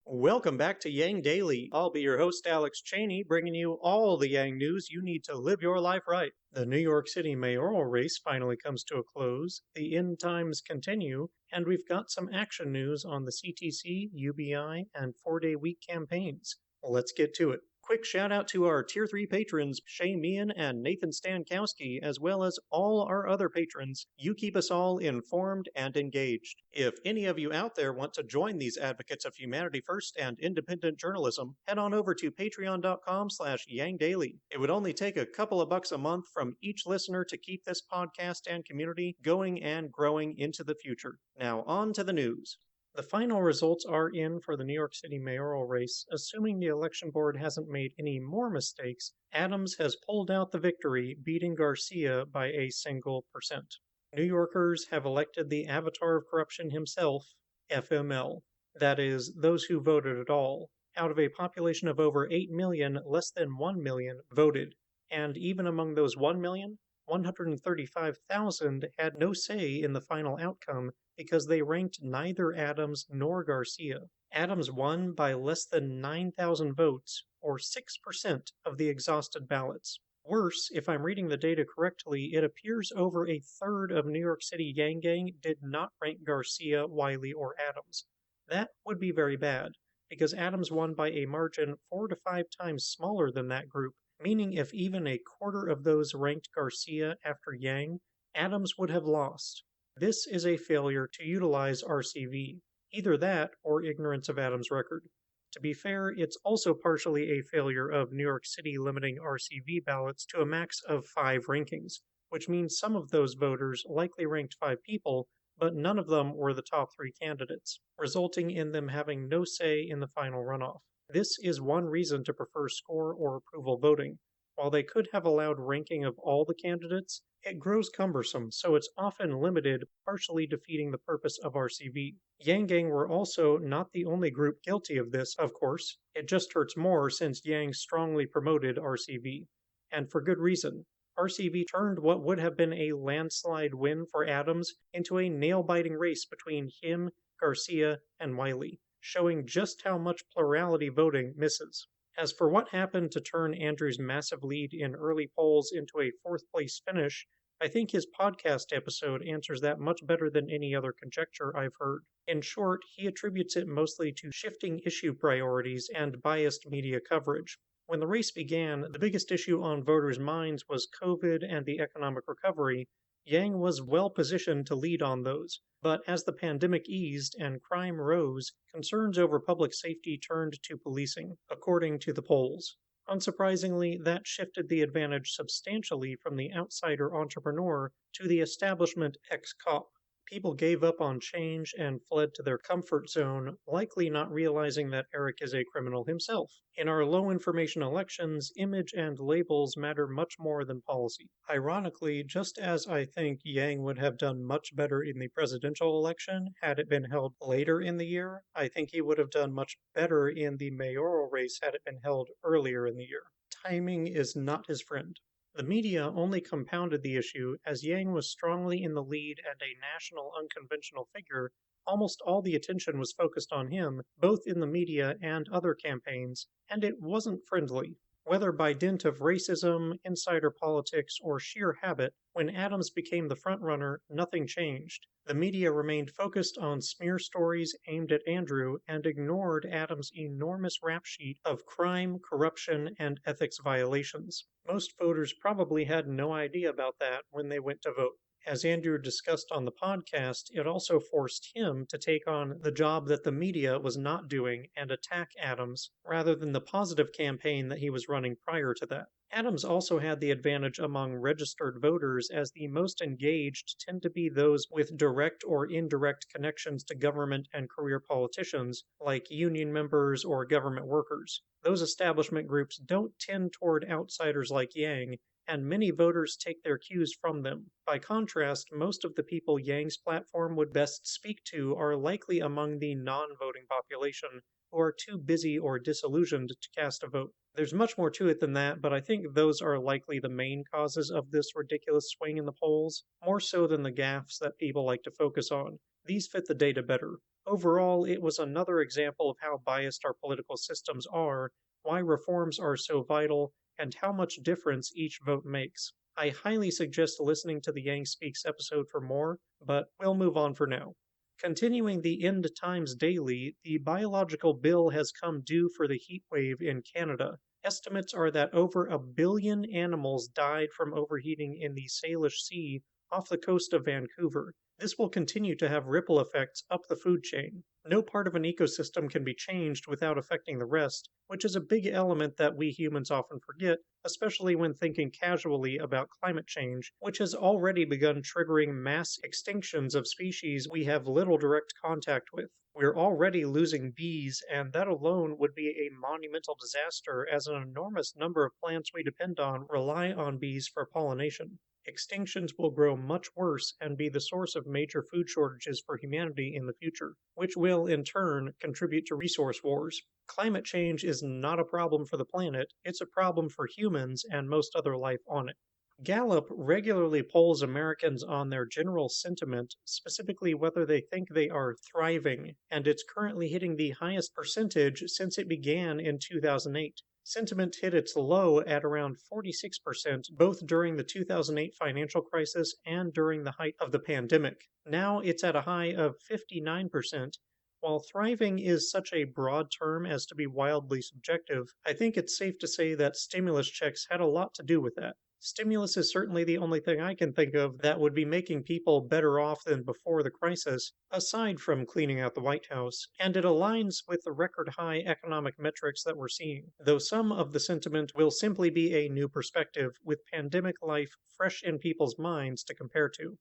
Welcome back to Yang Daily. I'll be your host, Alex Cheney, bringing you all the Yang news you need to live your life right. The New York City mayoral race finally comes to a close, the end times continue, and we've got some action news on the CTC, UBI, and 4-day week campaigns. Let's get to it. Quick shout out to our Tier 3 patrons, Shay Meehan and Nathan Stankowski, as well as all our other patrons. You keep us all informed and engaged. If any of you out there want to join these advocates of humanity first and independent journalism, head on over to patreon.com/YangDaily. It would only take a couple of bucks a month from each listener to keep this podcast and community going and growing into the future. Now on to the news. The final results are in for the New York City mayoral race. Assuming the election board hasn't made any more mistakes, Adams has pulled out the victory, beating Garcia by a single %. New Yorkers have elected the avatar of corruption himself, FML. That is, those who voted at all. Out of a population of over 8 million, less than 1 million voted. And even among those 1 million, 135,000 had no say in the final outcome because they ranked neither Adams nor Garcia. Adams won by less than 9,000 votes, or 6% of the exhausted ballots. Worse, if I'm reading the data correctly, it appears over a third of New York City Yang Gang did not rank Garcia, Wiley, or Adams. That would be very bad, because Adams won by a margin 4 to 5 times smaller than that group, meaning if even a quarter of those ranked Garcia after Yang, Adams would have lost. This is a failure to utilize RCV, either that or ignorance of Adams' record. To be fair, it's also partially a failure of New York City limiting RCV ballots to a max of 5 rankings, which means some of those voters likely ranked 5 people, but none of them were the top 3 candidates, resulting in them having no say in the final runoff. This is one reason to prefer score or approval voting. While they could have allowed ranking of all the candidates, it grows cumbersome, so it's often limited, partially defeating the purpose of RCV. Yang Gang were also not the only group guilty of this, of course. It just hurts more since Yang strongly promoted RCV. And for good reason. RCV turned what would have been a landslide win for Adams into a nail-biting race between him, Garcia, and Wiley, showing just how much plurality voting misses. As for what happened to turn Andrew's massive lead in early polls into a 4th place finish, I think his podcast episode answers that much better than any other conjecture I've heard. In short, he attributes it mostly to shifting issue priorities and biased media coverage. When the race began, the biggest issue on voters' minds was COVID and the economic recovery. Yang was well positioned to lead on those, but as the pandemic eased and crime rose, concerns over public safety turned to policing, according to the polls. Unsurprisingly, that shifted the advantage substantially from the outsider entrepreneur to the establishment ex-cop. People gave up on change and fled to their comfort zone, likely not realizing that Eric is a criminal himself. In our low-information elections, image and labels matter much more than policy. Ironically, just as I think Yang would have done much better in the presidential election had it been held later in the year, I think he would have done much better in the mayoral race had it been held earlier in the year. Timing is not his friend. The media only compounded the issue as Yang was strongly in the lead and a national unconventional figure. Almost all the attention was focused on him, both in the media and other campaigns, and it wasn't friendly. Whether by dint of racism, insider politics, or sheer habit, when Adams became the frontrunner, nothing changed. The media remained focused on smear stories aimed at Andrew and ignored Adams' enormous rap sheet of crime, corruption, and ethics violations. Most voters probably had no idea about that when they went to vote. As Andrew discussed on the podcast, it also forced him to take on the job that the media was not doing and attack Adams, rather than the positive campaign that he was running prior to that. Adams also had the advantage among registered voters, as the most engaged tend to be those with direct or indirect connections to government and career politicians, like union members or government workers. Those establishment groups don't tend toward outsiders like Yang, and many voters take their cues from them. By contrast, most of the people Yang's platform would best speak to are likely among the non-voting population, who are too busy or disillusioned to cast a vote. There's much more to it than that, but I think those are likely the main causes of this ridiculous swing in the polls, more so than the gaffes that people like to focus on. These fit the data better. Overall, it was another example of how biased our political systems are, why reforms are so vital, and how much difference each vote makes. I highly suggest listening to the Yang Speaks episode for more, but we'll move on for now. Continuing the End Times Daily, the biological bill has come due for the heat wave in Canada. Estimates are that over 1 billion animals died from overheating in the Salish Sea off the coast of Vancouver. This will continue to have ripple effects up the food chain. No part of an ecosystem can be changed without affecting the rest, which is a big element that we humans often forget, especially when thinking casually about climate change, which has already begun triggering mass extinctions of species we have little direct contact with. We're already losing bees, and that alone would be a monumental disaster as an enormous number of plants we depend on rely on bees for pollination. Extinctions will grow much worse and be the source of major food shortages for humanity in the future, which will, in turn, contribute to resource wars. Climate change is not a problem for the planet, it's a problem for humans and most other life on it. Gallup regularly polls Americans on their general sentiment, specifically whether they think they are thriving, and it's currently hitting the highest percentage since it began in 2008. Sentiment hit its low at around 46%, both during the 2008 financial crisis and during the height of the pandemic. Now it's at a high of 59%. While thriving is such a broad term as to be wildly subjective, I think it's safe to say that stimulus checks had a lot to do with that. Stimulus is certainly the only thing I can think of that would be making people better off than before the crisis, aside from cleaning out the White House, and it aligns with the record high economic metrics that we're seeing, though some of the sentiment will simply be a new perspective, with pandemic life fresh in people's minds to compare to.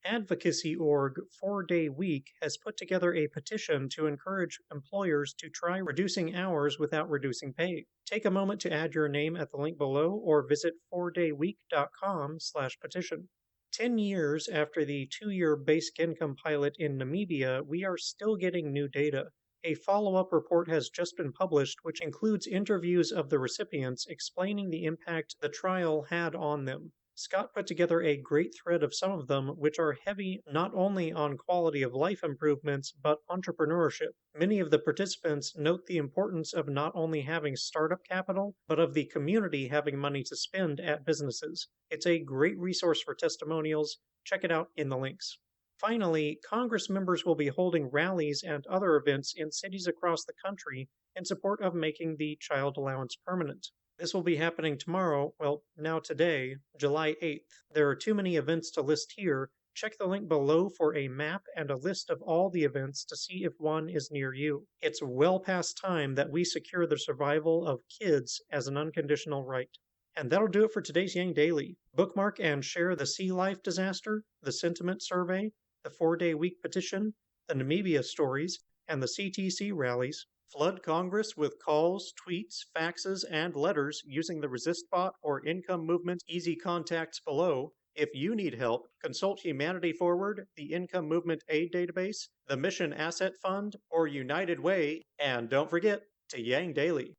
Advocacy org 4-Day Week has put together a petition to encourage employers to try reducing hours without reducing pay. Take a moment to add your name at the link below or visit 4dayweek.com/petition. 10 years after the 2-year basic income pilot in Namibia, we are still getting new data. A follow-up report has just been published, which includes interviews of the recipients explaining the impact the trial had on them. Scott put together a great thread of some of them, which are heavy not only on quality of life improvements, but entrepreneurship. Many of the participants note the importance of not only having startup capital, but of the community having money to spend at businesses. It's a great resource for testimonials. Check it out in the links. Finally, Congress members will be holding rallies and other events in cities across the country in support of making the child allowance permanent. This will be happening tomorrow, now today, July 8th. There are too many events to list here. Check the link below for a map and a list of all the events to see if one is near you. It's well past time that we secure the survival of kids as an unconditional right. And that'll do it for today's Yang Daily. Bookmark and share the Sealife disaster, the sentiment survey, the 4-Day Week petition, the Namibia stories, and the CTC rallies. Flood Congress with calls, tweets, faxes, and letters using the ResistBot or Income Movement Easy Contacts below. If you need help, consult Humanity Forward, the Income Movement Aid Database, the Mission Asset Fund, or United Way, and don't forget to Yang Daily.